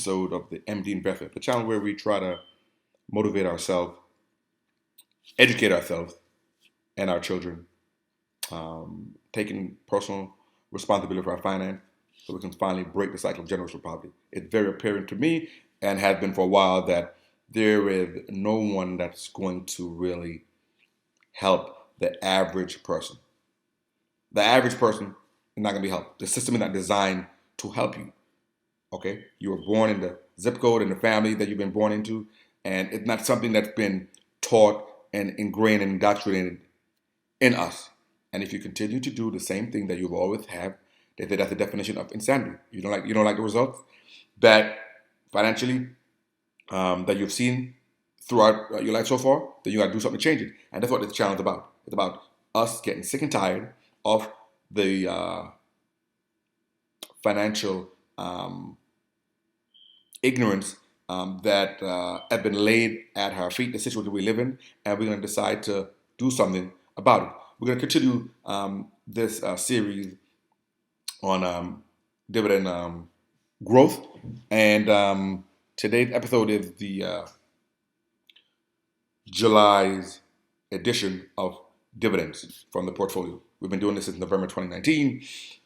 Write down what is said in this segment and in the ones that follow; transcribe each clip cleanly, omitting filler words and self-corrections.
Episode of the MD Investor, the channel where we try to motivate ourselves, educate ourselves and our children, taking personal responsibility for our finance so we can finally break the cycle of generational poverty. It's very apparent to me and has been for a while that there is no one that's going to really help the average person. The average person is not going to be helped. The system is not designed to help you. Okay, you were born in the zip code and the family that you've been born into, and it's not something that's been taught and ingrained and indoctrinated in us. And if you continue to do the same thing that you've always have, they say that's the definition of insanity. You don't like the results that financially that you've seen throughout your life so far, then you got to do something to change it. And that's what this channel is about. It's about us getting sick and tired of the financial ignorance that have been laid at our feet, the situation we live in, and we're going to decide to do something about it. We're going to continue this series on dividend growth, and today's episode is the July's edition of dividends from the portfolio. We've been doing this since November 2019,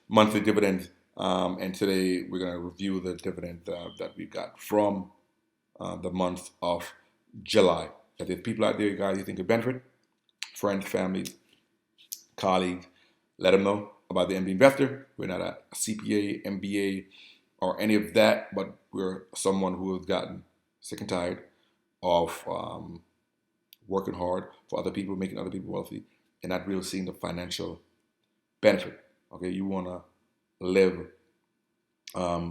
monthly dividends, and today we're going to review the dividend that we got from the month of July. If there's people out there, guys, you think could benefit, friends, families, colleagues, let them know about the MD Investor. We're not a CPA, MBA, or any of that, but we're someone who has gotten sick and tired of working hard for other people, making other people wealthy, and not really seeing the financial benefit. Okay, you want to live a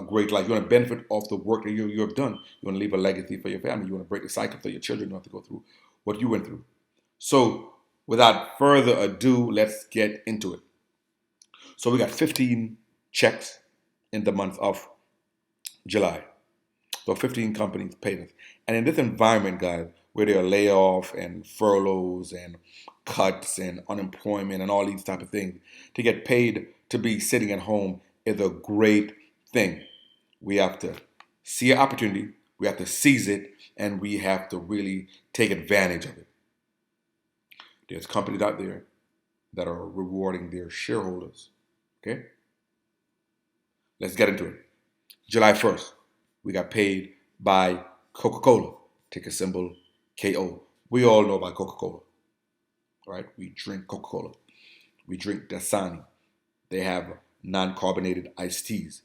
great life. You want to benefit off the work that you have done. You want to leave a legacy for your family. You want to break the cycle so your children don't have to go through what you went through. So, without further ado, let's get into it. So, we got 15 checks in the month of July. So, 15 companies paid us. And in this environment, guys, where there are layoffs and furloughs and cuts and unemployment and all these type of things, to get paid to be sitting at home is a great thing. We have to see an opportunity, we have to seize it, and we have to really take advantage of it. There's companies out there that are rewarding their shareholders. Okay? Let's get into it. July 1st, we got paid by Coca-Cola, ticker symbol KO. We all know about Coca-Cola, right? We drink Coca-Cola. We drink Dasani. They have non-carbonated iced teas.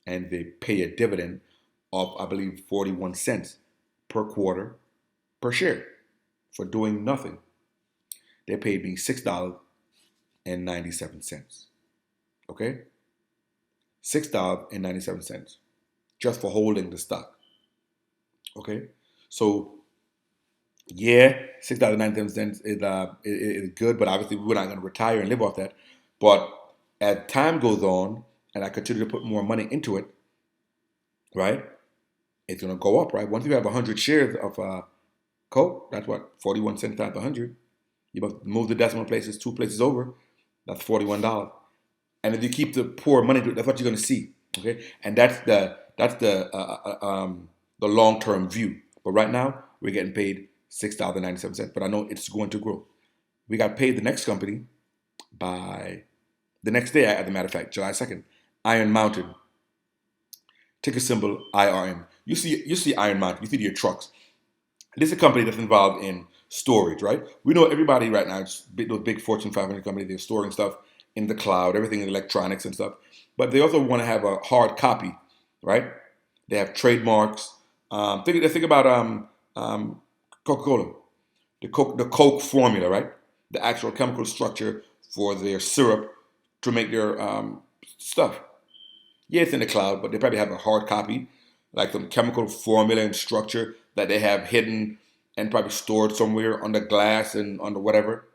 And they pay a dividend of, I believe, 41 cents per quarter per share for doing nothing. They paid me $6.97. Okay? $6.97 just for holding the stock. Okay? So, yeah, $6.97 is good, but obviously we're not going to retire and live off that. But as time goes on and I continue to put more money into it, right, it's going to go up, right? Once you have 100 shares of Coke, that's what, 41 cents times 100. You must move the decimal places 2 places over, that's $41. And if you keep the pour money into it, that's what you're going to see, okay? And that's the long-term view. But right now, we're getting paid $6.97, but I know it's going to grow. We got paid the next company by the next day, as a matter of fact, July 2nd, Iron Mountain, ticker symbol IRM. You see Iron Mountain, you see your trucks. This is a company that's involved in storage, right? We know everybody right now, those big Fortune 500 companies, they're storing stuff in the cloud, everything in electronics and stuff. But they also want to have a hard copy, right? They have trademarks. Think about Coca-Cola, the Coke formula, right? The actual chemical structure for their syrup to make their stuff. Yeah, it's in the cloud, but they probably have a hard copy, like some chemical formula and structure that they have hidden and probably stored somewhere under glass and under whatever,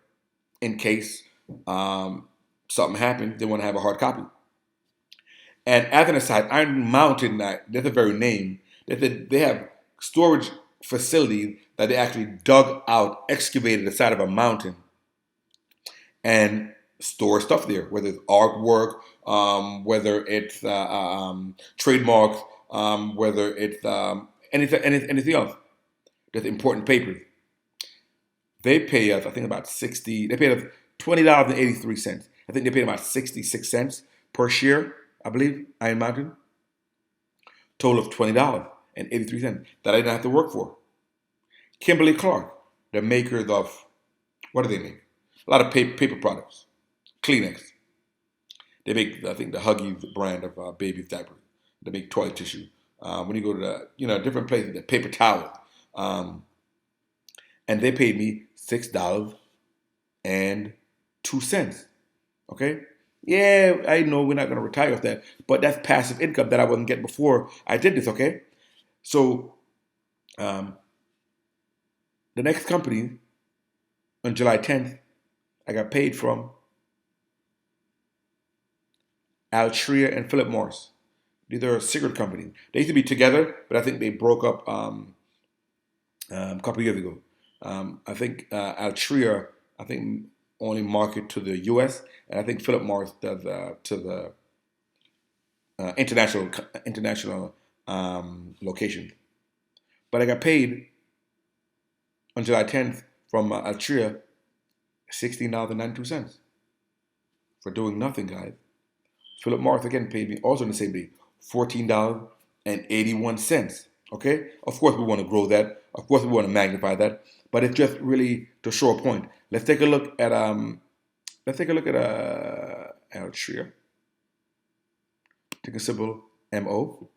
in case something happens, they want to have a hard copy. And as an aside, Iron Mountain, that's the very name, they have storage facilities that they actually dug out, excavated the side of a mountain, and store stuff there, whether it's artwork, whether it's trademarks, whether it's anything else that's important papers. They pay us, I think, about 60. They paid us $20.83. I think they paid about 66 cents per share, I believe, Iron Mountain. Total of $20.83 that I didn't have to work for. Kimberly Clark, the makers of, what do they make? A lot of paper products. Kleenex. They make, I think, the Huggies brand of baby diapers. They make toilet tissue. When you go to different places, the paper towels. And they paid me $6.02. Okay? Yeah, I know we're not going to retire off that, but that's passive income that I wasn't getting before I did this, okay? So, the next company on July 10th, I got paid from Altria and Philip Morris. These are cigarette companies. They used to be together, but I think they broke up a couple of years ago. I think Altria, I think, only market to the U.S., and I think Philip Morris does to the international locations. But I got paid on July 10th from Altria $16.92 for doing nothing, guys. Philip Morris again paid me also on the same day $14.81. Okay, of course we want to grow that. Of course we want to magnify that. But it's just really to show a point. Let's take a look at Altria. Take a symbol MO.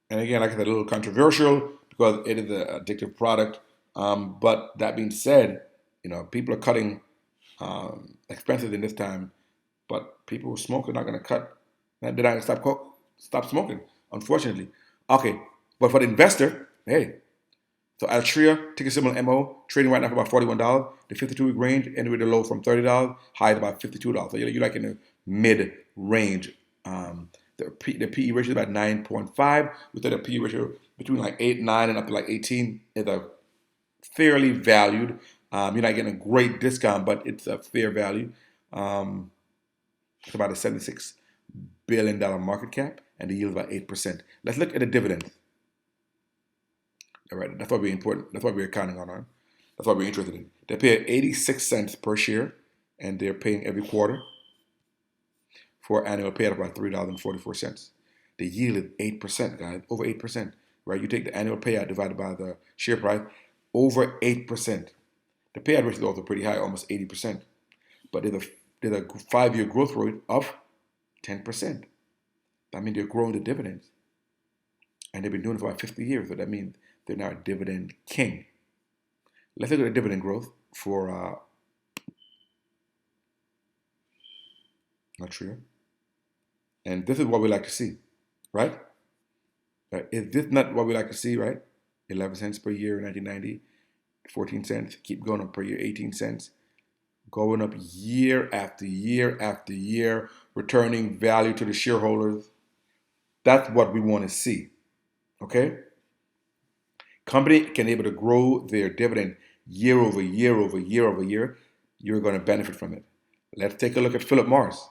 And again, like I said, a little controversial because it is an addictive product. But that being said, people are cutting expenses in this time, but people who smoke are not going to cut. They're not going to stop smoking, unfortunately. Okay, but for the investor, hey, so Altria, ticker symbol MO, trading right now for about $41. The 52-week range ended with a low from $30, high at about $52. So you're like in the mid range. The PE ratio is about 9.5. We thought the PE ratio between like 8, 9, and up to like 18 is a fairly valued. You're not getting a great discount, but it's a fair value. It's about a $76 billion market cap, and the yield is about 8%. Let's look at the dividends. All right, that's what we're important. That's what we're counting on. That's what we're interested in. They pay 86 cents per share, and they're paying every quarter for an annual payout of about $3.44. The yield is 8%, guys, over 8%. Right? You take the annual payout divided by the share price, over 8%. The payout ratio is also pretty high, almost 80%. But there's a 5-year growth rate of 10%. That means they're growing the dividends. And they've been doing it for about 50 years, so that means they're now a dividend king. Let's look at the dividend growth for Altria. And this is what we like to see, right? Is this not what we like to see, right? 11 cents per year in 1990, 14 cents, keep going up per year, 18 cents, going up year after year after year, returning value to the shareholders. That's what we want to see, okay? Company can be able to grow their dividend year over year over year over year. You're going to benefit from it. Let's take a look at Philip Morris.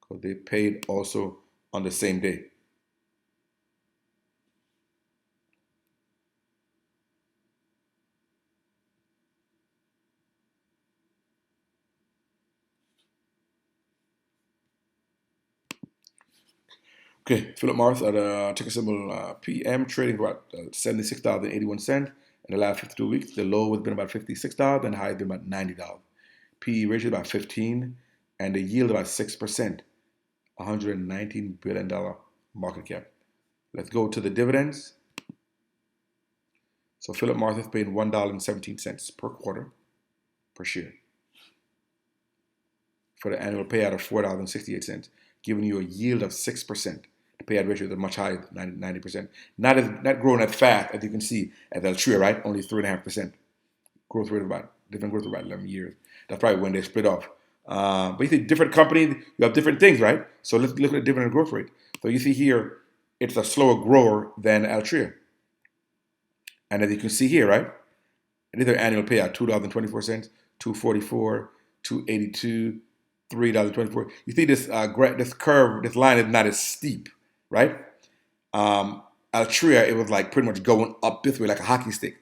Because they paid also on the same day. Okay, Philip Morris at ticker symbol PM, trading for about $76.81 in the last 52 weeks. The low has been about $56 and the high has been about $90. PE ratio about 15, and the yield about 6%. $119 billion market cap. Let's go to the dividends. So Philip Morris is paying $1.17 per quarter per share for the annual payout of $4.68, giving you a yield of 6%. Payout ratio is much higher, 90%. Not growing as fast as you can see as Altria, right? Only 3.5% growth rate, about different growth rate, about 11 years. That's probably when they split off. But you see, different companies, you have different things, right? So let's look at the different growth rate. So you see here, it's a slower grower than Altria. And as you can see here, right? These are annual payout, $2.24, $2.44, $2.82, $3.24. You see this curve, this line is not as steep, right? Altria, it was like pretty much going up this way like a hockey stick.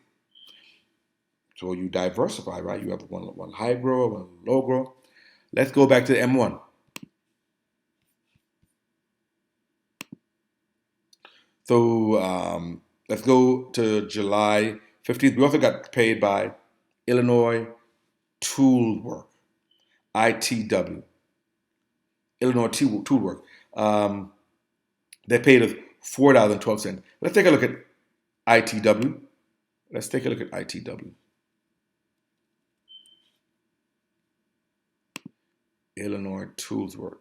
So you diversify, right? You have one high grower, one low grower. Let's go back to M1. So let's go to July 15th. We also got paid by Illinois Toolwork, ITW. Illinois Toolwork. They paid us $4.12. Let's take a look at ITW. Let's take a look at ITW. Illinois Toolwork.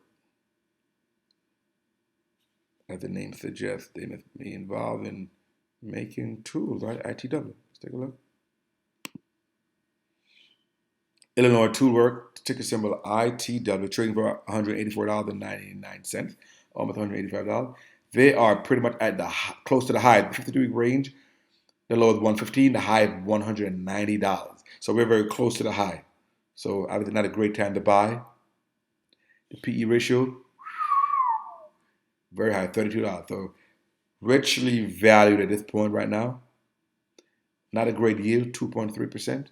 As the name suggests, they must be involved in making tools, right? ITW. Let's take a look. Illinois Toolwork, ticker symbol ITW, trading for $184.99, almost $185. They are pretty much at close to the high, the 52-week range. The low is 115, the high is $190. So we're very close to the high. So obviously not a great time to buy. The PE ratio, very high, $32. So richly valued at this point right now. Not a great yield, 2.3%.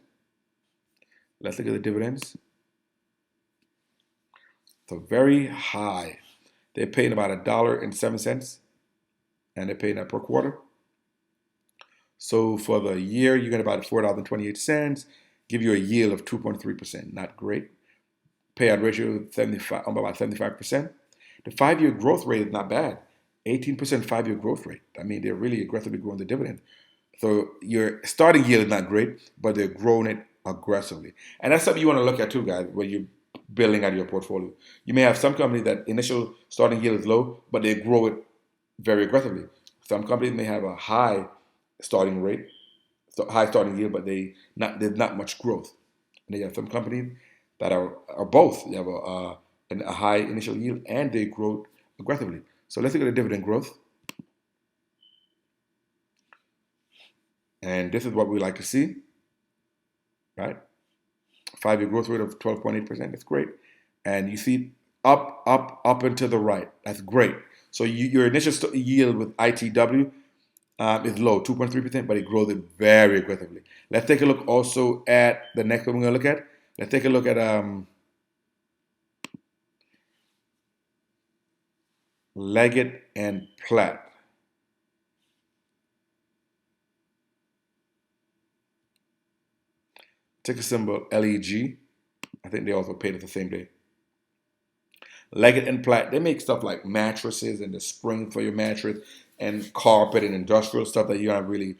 Let's look at the dividends. So very high. They're paying about $1.07, and they're paying that per quarter. So for the year, you get about $4.28, give you a yield of 2.3%. Not great. Payout ratio about 75%. The 5-year growth rate is not bad. 18% 5-year growth rate. I mean, they're really aggressively growing the dividend. So your starting yield is not great, but they're growing it aggressively. And that's something you want to look at too, guys, when you're building out your portfolio. You may have some companies that initial starting yield is low, but they grow it very aggressively. Some companies may have a high starting rate, high starting yield, but there's not much growth. And they have some companies that are both. They have a high initial yield and they grow aggressively. So let's look at the dividend growth. And this is what we like to see, right? 5-year growth rate of 12.8%. That's great. And you see up and to the right. That's great. So your initial yield with ITW is low, 2.3%, but it grows it very aggressively. Let's take a look also at the next one we're going to look at. Let's take a look at Leggett and Platt. Ticker symbol LEG. I think they also paid it the same day. Leggett and Platt, they make stuff like mattresses and the spring for your mattress and carpet and industrial stuff that you're not really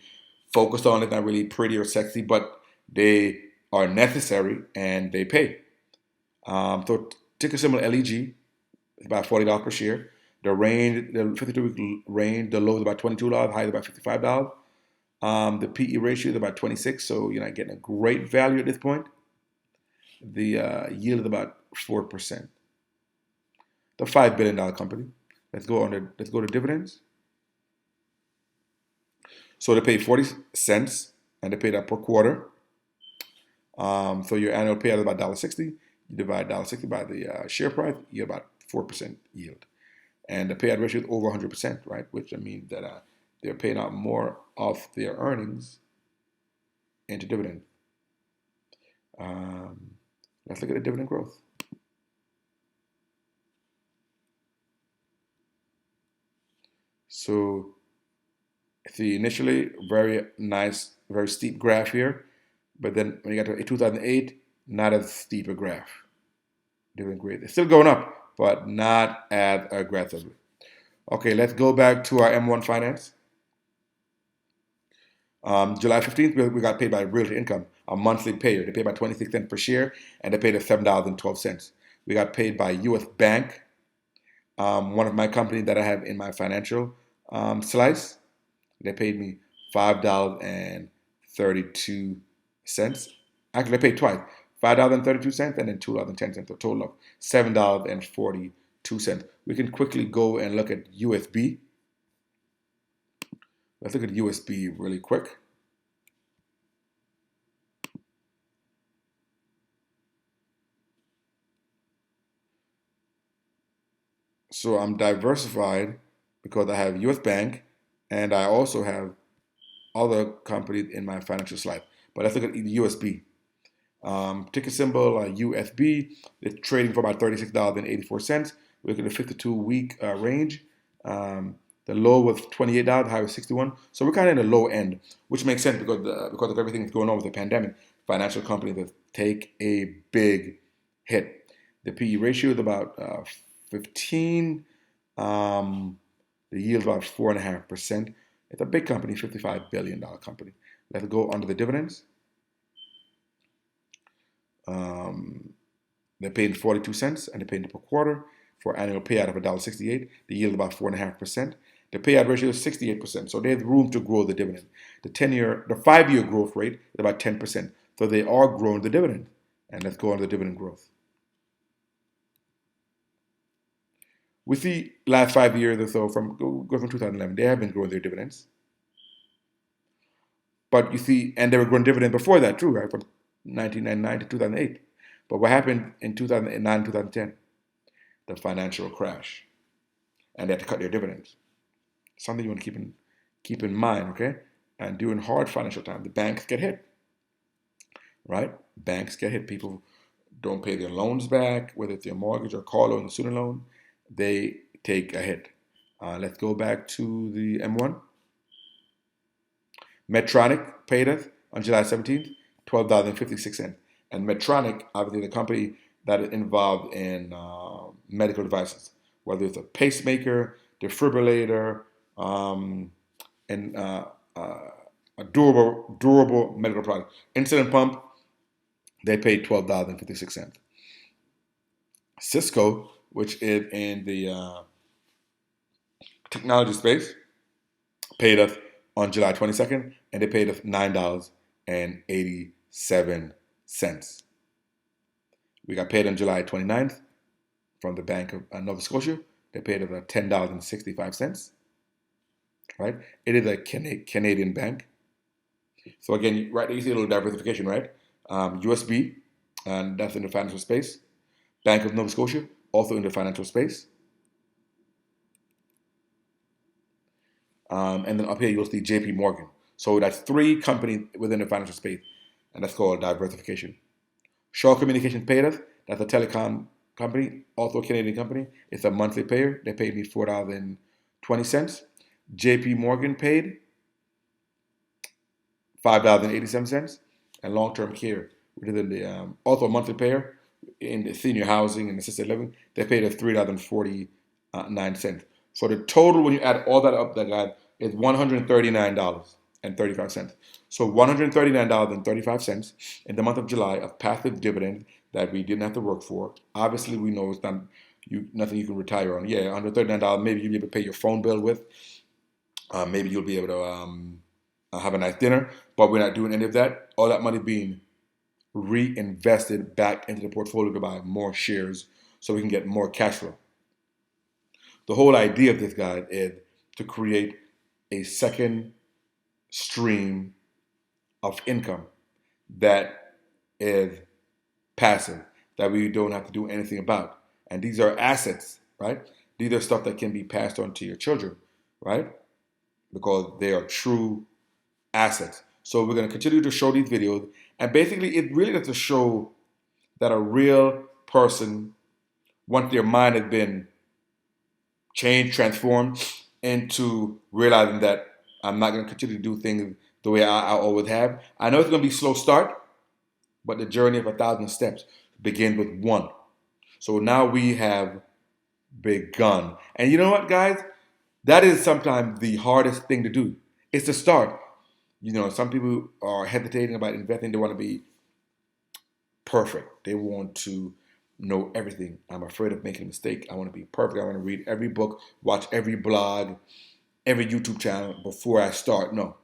focused on. It's not really pretty or sexy, but they are necessary and they pay. So ticker symbol LEG is about $40 per share. The range, the 52-week range, the low is about $22, high is about $55. The PE ratio is about 26, so you're not getting a great value at this point. The yield is about 4%. The $5 billion company. Let's go to dividends. So they pay 40 cents, and they pay that per quarter. So your annual payout is about $1.60. You divide $1.60 by the share price, you get about 4% yield. And the payout ratio is over 100%, right? Which means that they're paying out more of their earnings into dividend. Let's look at the dividend growth. So see, initially, very nice, very steep graph here. But then when you got to 2008, not as steep a graph. Dividend growth. It's still going up, but not as aggressively. Okay, let's go back to our M1 Finance. July 15th, we got paid by Realty Income, a monthly payer. They paid by 26 cents per share, and they paid us $7.12. We got paid by U.S. Bank, One of my companies that I have in my financial slice, they paid me $5.32. Actually, they paid twice, $5.32 and then $2.10, a total of $7.42. We can quickly go and look at USB. Let's look at USB really quick. So I'm diversified because I have US Bank and I also have other companies in my financial slide. But let's look at the USB. Ticker symbol USB. It's trading for about $36.84. We look at the 52-week range. The low was $28, the high was 61. So we're kind of in the low end, which makes sense because of everything that's going on with the pandemic. Financial companies that take a big hit. The PE ratio is about 15. The yield is about 4.5%. It's a big company, $55 billion company. Let's go under the dividends. They're paying 42 cents and they're paying per quarter for annual payout of $1.68. The yield is about 4.5%. The payout ratio is 68%. So there's room to grow the dividend. The 5-year growth rate is about 10%. So they are growing the dividend. And let's go on to the dividend growth. With the last 5 years or so, from 2011, they have been growing their dividends. But you see, and they were growing dividends before that too, right? From 1999 to 2008. But what happened in 2009, 2010? The financial crash. And they had to cut their dividends. Something you want to keep in mind, okay? And during hard financial times, the banks get hit, right? Banks get hit. People don't pay their loans back, whether it's their mortgage or car loan or student loan. They take a hit. Let's go back to the M1. Medtronic paid us on July 17th, $12.56. And Medtronic, obviously the company that is involved in medical devices, whether it's a pacemaker, defibrillator, and a durable medical product. Insulin pump, they paid $12.56. Cisco, which is in the technology space, paid us on July 22nd, and they paid us $9.87. We got paid on July 29th from the Bank of Nova Scotia. They paid us $10.65. Right? It is a Canadian bank. So again, right there you see a little diversification, right? USB, and that's in the financial space. Bank of Nova Scotia, also in the financial space. And then up here you'll see JP Morgan. So that's 3 companies within the financial space, and that's called diversification. Shaw Communications paid us. That's a telecom company, also a Canadian company. It's a monthly payer. They paid me $4.20. JP Morgan paid $5.87. And long-term care, which is in the, also a monthly payer in the senior housing and assisted living, they paid us $3.49. So the total, when you add all that up, that guy, is $139.35. So $139.35 in the month of July of passive dividend that we didn't have to work for. Obviously, we know it's not nothing you can retire on. Yeah, $139 maybe you'll be able to pay your phone bill with. Maybe you'll be able to have a nice dinner, but we're not doing any of that. All that money being reinvested back into the portfolio to buy more shares so we can get more cash flow. The whole idea of this guide is to create a second stream of income that is passive, that we don't have to do anything about. And these are assets, right? These are stuff that can be passed on to your children, right? Because they are true assets. So we're going to continue to show these videos. And basically, it really is to show that a real person, once their mind has been changed, transformed into realizing that I'm not going to continue to do things the way I always have. I know it's going to be a slow start, but the journey of 1,000 steps begins with 1. So now we have begun. And you know what, guys? That is sometimes the hardest thing to do. It's to start. You know, some people are hesitating about investing. They want to be perfect. They want to know everything. I'm afraid of making a mistake. I want to be perfect. I want to read every book, watch every blog, every YouTube channel before I start. No.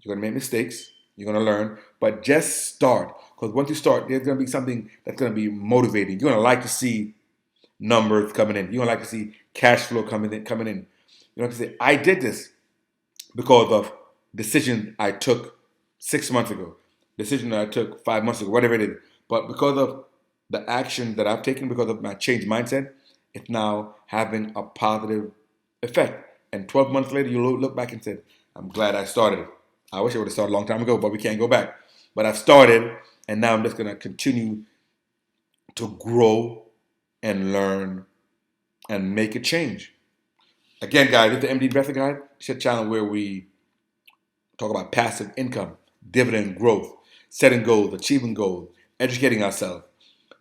You're going to make mistakes. You're going to learn. But just start. Because once you start, there's going to be something that's going to be motivating. You're going to like to see numbers coming in. You're going to like to see cash flow coming in. You're going to say, I did this because of decision I took 6 months ago, decision that I took 5 months ago, whatever it is. But because of the action that I've taken, because of my changed mindset, it's now having a positive effect. And 12 months later, you look back and say, I'm glad I started. I wish I would have started a long time ago, but we can't go back. But I've started, and now I'm just going to continue to grow and learn and make a change. Again, guys, it's the MD Investor Guide. It's a channel where we talk about passive income, dividend growth, setting goals, achieving goals, educating ourselves,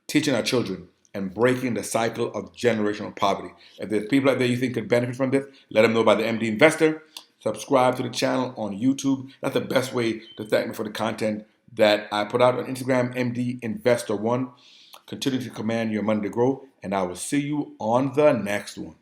teaching our children, and breaking the cycle of generational poverty. If there's people out there you think could benefit from this, let them know by the MD Investor. Subscribe to the channel on YouTube. That's the best way to thank me for the content that I put out on Instagram, MD Investor One. Continue to command your money to grow, and I will see you on the next one.